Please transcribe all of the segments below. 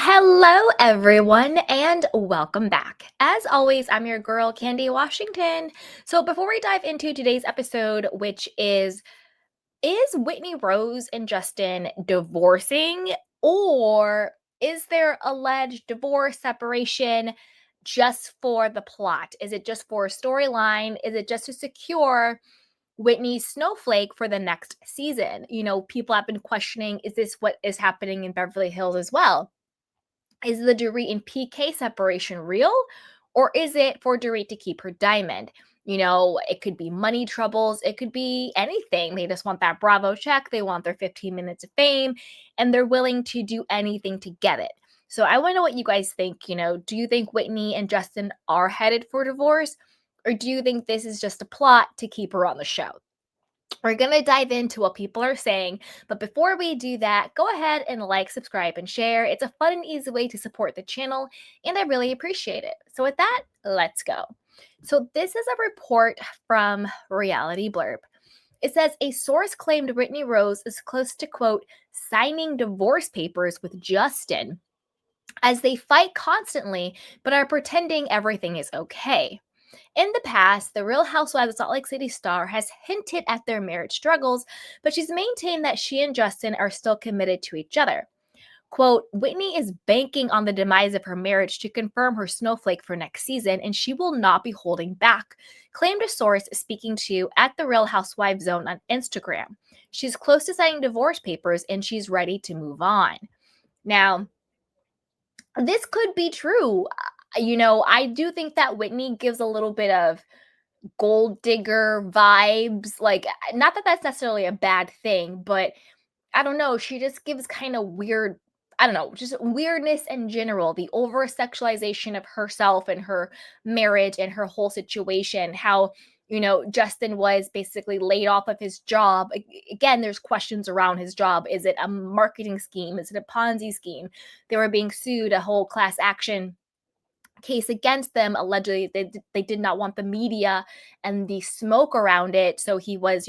Hello, everyone, and welcome back. As always, I'm your girl, Candy Washington. So, before we dive into today's episode, which is Whitney Rose and Justin divorcing, or is there alleged divorce separation just for the plot? Is it just for a storyline? Is it just to secure Whitney's snowflake for the next season? People have been questioning, is this what is happening in Beverly Hills as well? Is the Dorit and PK separation real, or is it for Dorit to keep her diamond? It could be money troubles, it could be anything. They just want that Bravo check, they want their 15 minutes of fame, and they're willing to do anything to get it. So I want to know what you guys think. Do you think Whitney and Justin are headed for divorce, or do you think this is just a plot to keep her on the show? We're going to dive into what people are saying. But before we do that, go ahead and like, subscribe, and share. It's a fun and easy way to support the channel, and I really appreciate it. So, with that, let's go. So, this is a report from Reality Blurb. It says a source claimed Whitney Rose is close to, quote, signing divorce papers with Justin as they fight constantly but are pretending everything is okay. In the past, the Real Housewives of Salt Lake City star has hinted at their marriage struggles, but she's maintained that she and Justin are still committed to each other. Quote, Whitney is banking on the demise of her marriage to confirm her snowflake for next season, and she will not be holding back, claimed a source speaking to at the Real Housewives Zone on Instagram. She's close to signing divorce papers and she's ready to move on. Now, this could be true. I do think that Whitney gives a little bit of gold digger vibes. Like, not that that's necessarily a bad thing, but I don't know. She just gives kind of weird, I don't know, just weirdness in general. The over sexualization of herself and her marriage and her whole situation. How, Justin was basically laid off of his job. Again, there's questions around his job. Is it a marketing scheme? Is it a Ponzi scheme? They were being sued, a whole class action case against them. Allegedly, they did not want the media and the smoke around it, so he was,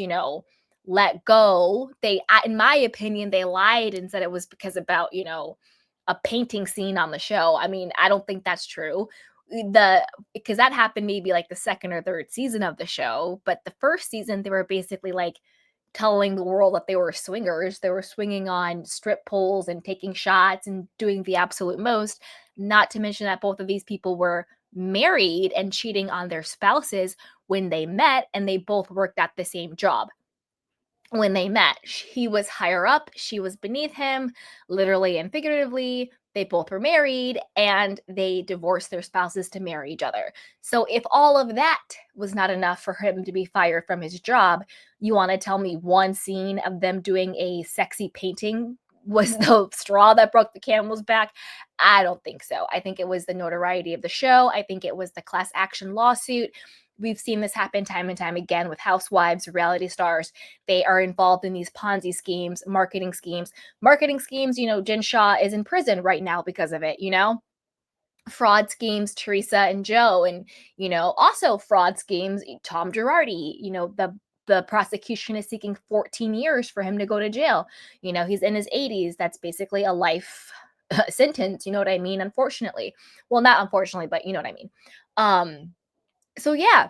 let go. In my opinion, they lied and said it was about a painting scene on the show. I mean, I don't think that's true. The Because that happened maybe like the second or third season of the show, but the first season they were basically like telling the world that they were swingers. They were swinging on strip poles and taking shots and doing the absolute most. Not to mention that both of these people were married and cheating on their spouses when they met, and they both worked at the same job. When they met, he was higher up, she was beneath him, literally and figuratively. They both were married and they divorced their spouses to marry each other. So, if all of that was not enough for him to be fired from his job, you want to tell me one scene of them doing a sexy painting was the straw that broke the camel's back? I don't think so. I think it was the notoriety of the show. I think it was the class action lawsuit. We've seen this happen time and time again with housewives, reality stars. They are involved in these Ponzi schemes, marketing schemes. Marketing schemes, Jen Shaw is in prison right now because of it. Fraud schemes, Teresa and Joe, and also fraud schemes, Tom Girardi. The prosecution is seeking 14 years for him to go to jail. He's in his 80s. That's basically a life sentence. You know what I mean? Unfortunately, well, not unfortunately, but you know what I mean. So yeah,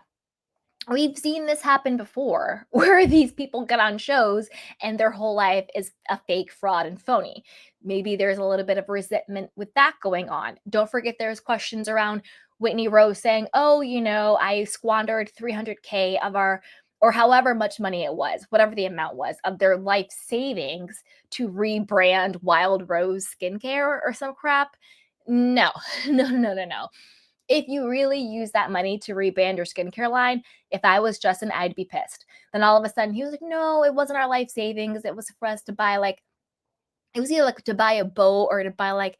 we've seen this happen before where these people get on shows and their whole life is a fake fraud and phony. Maybe there's a little bit of resentment with that going on. Don't forget there's questions around Whitney Rose saying, "Oh, I squandered 300K of our or however much money it was, whatever the amount was, of their life savings to rebrand Wild Rose skincare or some crap." No, no, no, no, no. If you really use that money to rebrand your skincare line, if I was Justin, I'd be pissed. Then all of a sudden he was like, no, it wasn't our life savings. It was for us to buy it was either like to buy a boat or to buy like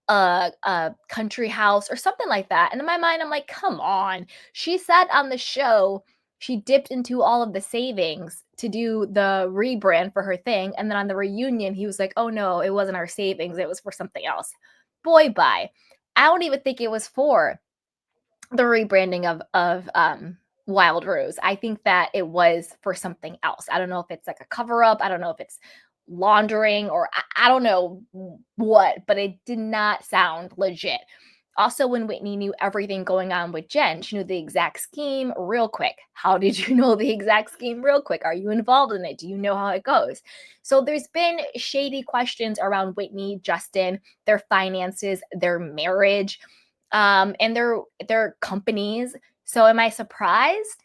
a country house or something like that. And in my mind, I'm like, come on. She said on the show, she dipped into all of the savings to do the rebrand for her thing. And then on the reunion, he was like, oh no, it wasn't our savings. It was for something else. Boy, bye. I don't even think it was for the rebranding of Wild Rose. I think that it was for something else. I don't know if it's like a cover up. I don't know if it's laundering, or I don't know what, but it did not sound legit. Also, when Whitney knew everything going on with Jen, she knew the exact scheme real quick. How did you know the exact scheme real quick? Are you involved in it? Do you know how it goes? So there's been shady questions around Whitney, Justin, their finances, their marriage, and their companies. So am I surprised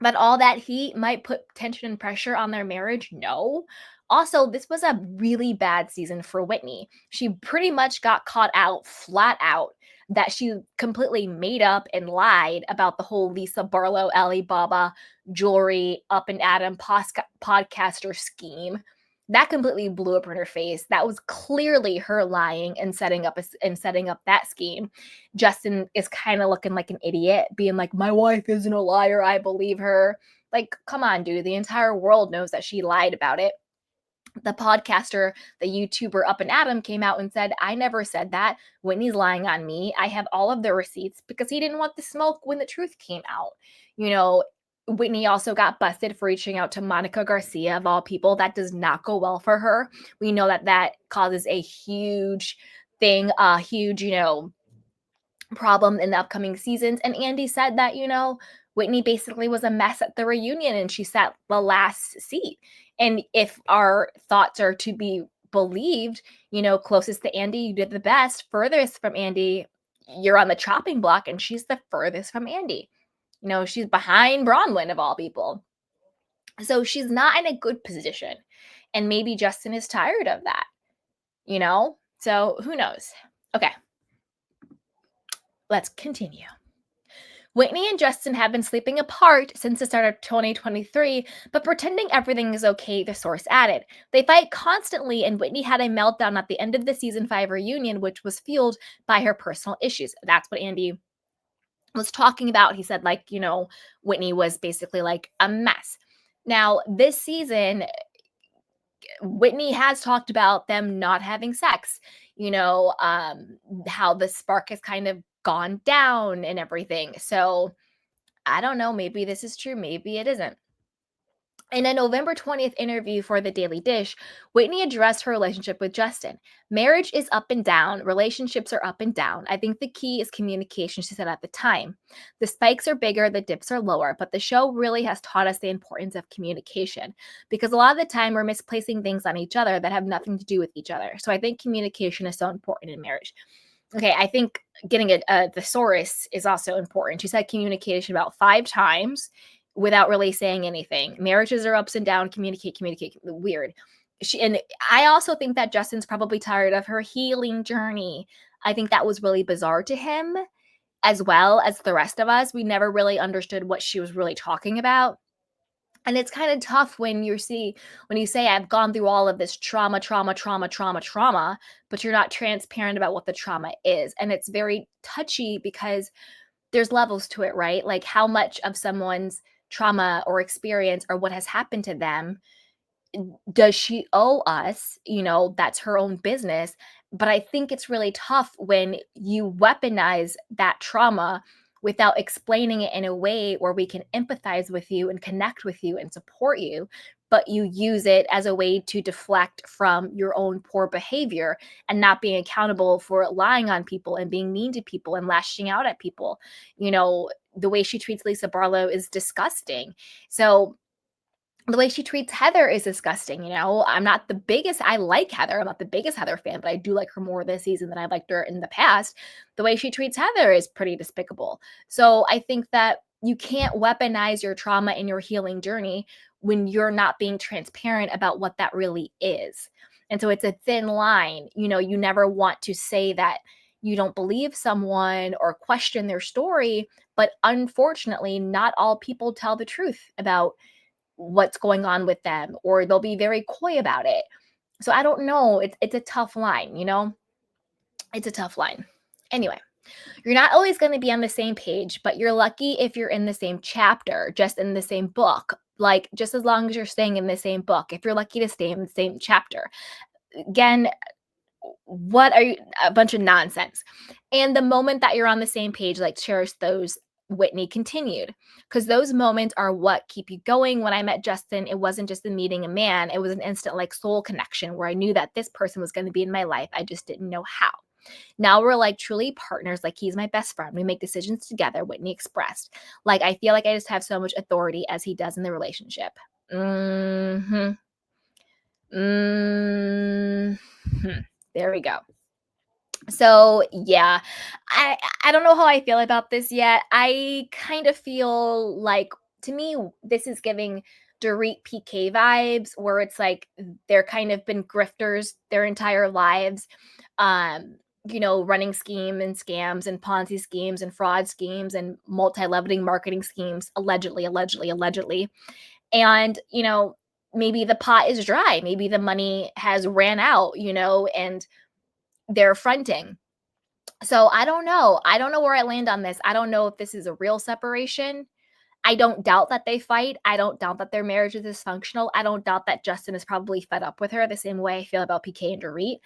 that all that heat might put tension and pressure on their marriage? No. Also, this was a really bad season for Whitney. She pretty much got caught out flat out that she completely made up and lied about the whole Lisa Barlow, Alibaba, jewelry, up and Adam podcaster scheme. That completely blew up in her face. That was clearly her lying and setting up that scheme. Justin is kind of looking like an idiot, being like, "My wife isn't a liar. I believe her." Like, come on, dude. The entire world knows that she lied about it. The podcaster, the YouTuber Up and Adam came out and said, "I never said that. Whitney's lying on me. I have all of the receipts," because he didn't want the smoke when the truth came out. You know, Whitney also got busted for reaching out to Monica Garcia, of all people. That does not go well for her. We know that that causes a huge thing, a huge, problem in the upcoming seasons. And Andy said that, Whitney basically was a mess at the reunion and she sat the last seat. And if our thoughts are to be believed, closest to Andy, you did the best. Furthest from Andy, you're on the chopping block, and she's the furthest from Andy. She's behind Bronwyn, of all people. So she's not in a good position. And maybe Justin is tired of that, you know? So who knows? Okay, let's continue. Whitney and Justin have been sleeping apart since the start of 2023, but pretending everything is okay, the source added. They fight constantly, and Whitney had a meltdown at the end of the season 5 reunion, which was fueled by her personal issues. That's what Andy was talking about. He said, Whitney was basically like a mess. Now, this season, Whitney has talked about them not having sex, how the spark has kind of gone down and everything. So, I don't know, maybe this is true, maybe it isn't. In a November 20th interview for The Daily Dish, Whitney addressed her relationship with Justin. "Marriage is up and down, relationships are up and down. I think the key is communication," she said at the time. "The spikes are bigger, the dips are lower, but the show really has taught us the importance of communication because a lot of the time we're misplacing things on each other that have nothing to do with each other. So I think communication is so important in marriage." Okay, I think getting a thesaurus is also important. She said communication about 5 times without really saying anything. Marriages are ups and down, communicate, communicate. Weird. And I also think that Justin's probably tired of her healing journey. I think that was really bizarre to him, as well as the rest of us. We never really understood what she was really talking about. And it's kind of tough when you say, "I've gone through all of this trauma, trauma, trauma, trauma, trauma," but you're not transparent about what the trauma is. And it's very touchy because there's levels to it, right? Like, how much of someone's trauma or experience or what has happened to them does she owe us? That's her own business. But I think it's really tough when you weaponize that trauma without explaining it in a way where we can empathize with you and connect with you and support you, but you use it as a way to deflect from your own poor behavior and not being accountable for lying on people and being mean to people and lashing out at people. The way she treats Lisa Barlow is disgusting. So the way she treats Heather is disgusting. I like Heather. I'm not the biggest Heather fan, but I do like her more this season than I liked her in the past. The way she treats Heather is pretty despicable. So I think that you can't weaponize your trauma in your healing journey when you're not being transparent about what that really is. And so it's a thin line. You never want to say that you don't believe someone or question their story, but unfortunately, not all people tell the truth about what's going on with them, or they'll be very coy about it. So I don't know. It's a tough line. It's a tough line. Anyway, you're not always going to be on the same page, but you're lucky if you're in the same chapter, just in the same book. Like, just as long as you're staying in the same book, if you're lucky to stay in the same chapter. Again, what are you, a bunch of nonsense. And the moment that you're on the same page, like, cherish those Whitney continued. Because those moments are what keep you going. When I met Justin, it wasn't just a meeting a man, it was an instant like soul connection where I knew that this person was going to be in my life. I just didn't know how. Now we're like truly partners. Like he's my best friend. We make decisions together, Whitney expressed. Like I feel like I just have so much authority as he does in the relationship. Hmm. Hmm. There we go. So yeah, I don't know how I feel about this yet. I kind of feel like to me this is giving Dorit PK vibes where it's like they're kind of been grifters their entire lives. Um, running scheme and scams and Ponzi schemes and fraud schemes and multi-leveling marketing schemes, allegedly. And, maybe the pot is dry. Maybe the money has ran out, and they're fronting. So I don't know. I don't know where I land on this. I don't know if this is a real separation. I don't doubt that they fight. I don't doubt that their marriage is dysfunctional. I don't doubt that Justin is probably fed up with her the same way I feel about PK and Dorit.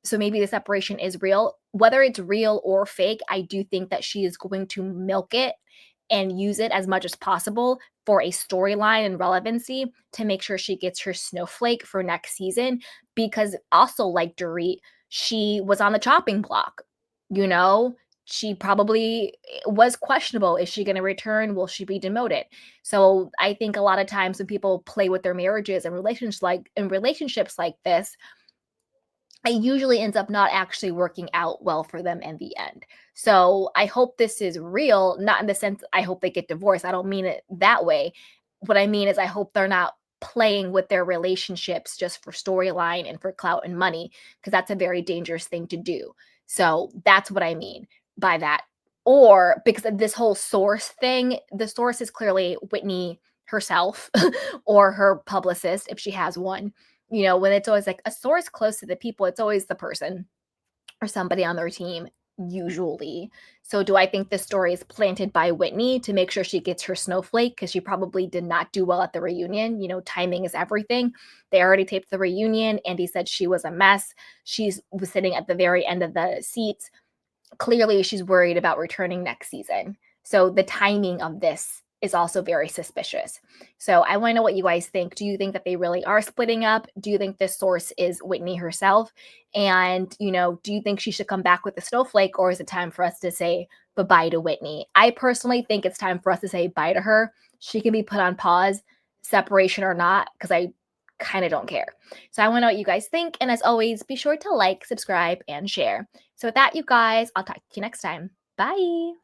So maybe the separation is real. Whether it's real or fake, I do think that she is going to milk it and use it as much as possible for a storyline and relevancy to make sure she gets her snowflake for next season. Because also, like Dorit, she was on the chopping block. You know, she probably was questionable. Is she going to return? Will she be demoted? So I think a lot of times when people play with their marriages and relationships like this, it usually ends up not actually working out well for them in the end. So I hope this is real, not in the sense I hope they get divorced. I don't mean it that way. What I mean is I hope they're not playing with their relationships just for storyline and for clout and money, because that's a very dangerous thing to do. So that's what I mean by that. Or because of this whole source thing, the source is clearly Whitney herself or her publicist, if she has one. When it's always like a source close to the people, it's always the person or somebody on their team, usually. So, do I think this story is planted by Whitney to make sure she gets her snowflake? Because she probably did not do well at the reunion. Timing is everything. They already taped the reunion. Andy said she was a mess. She was sitting at the very end of the seats. Clearly she's worried about returning next season. So the timing of this is also very suspicious. So I want to know what you guys think. Do you think that they really are splitting up? Do you think this source is Whitney herself? And, do you think she should come back with the snowflake, or is it time for us to say bye-bye to Whitney? I personally think it's time for us to say bye to her. She can be put on pause, separation or not, because I kind of don't care. So I want to know what you guys think. And as always, be sure to like, subscribe, and share. So with that, you guys, I'll talk to you next time. Bye.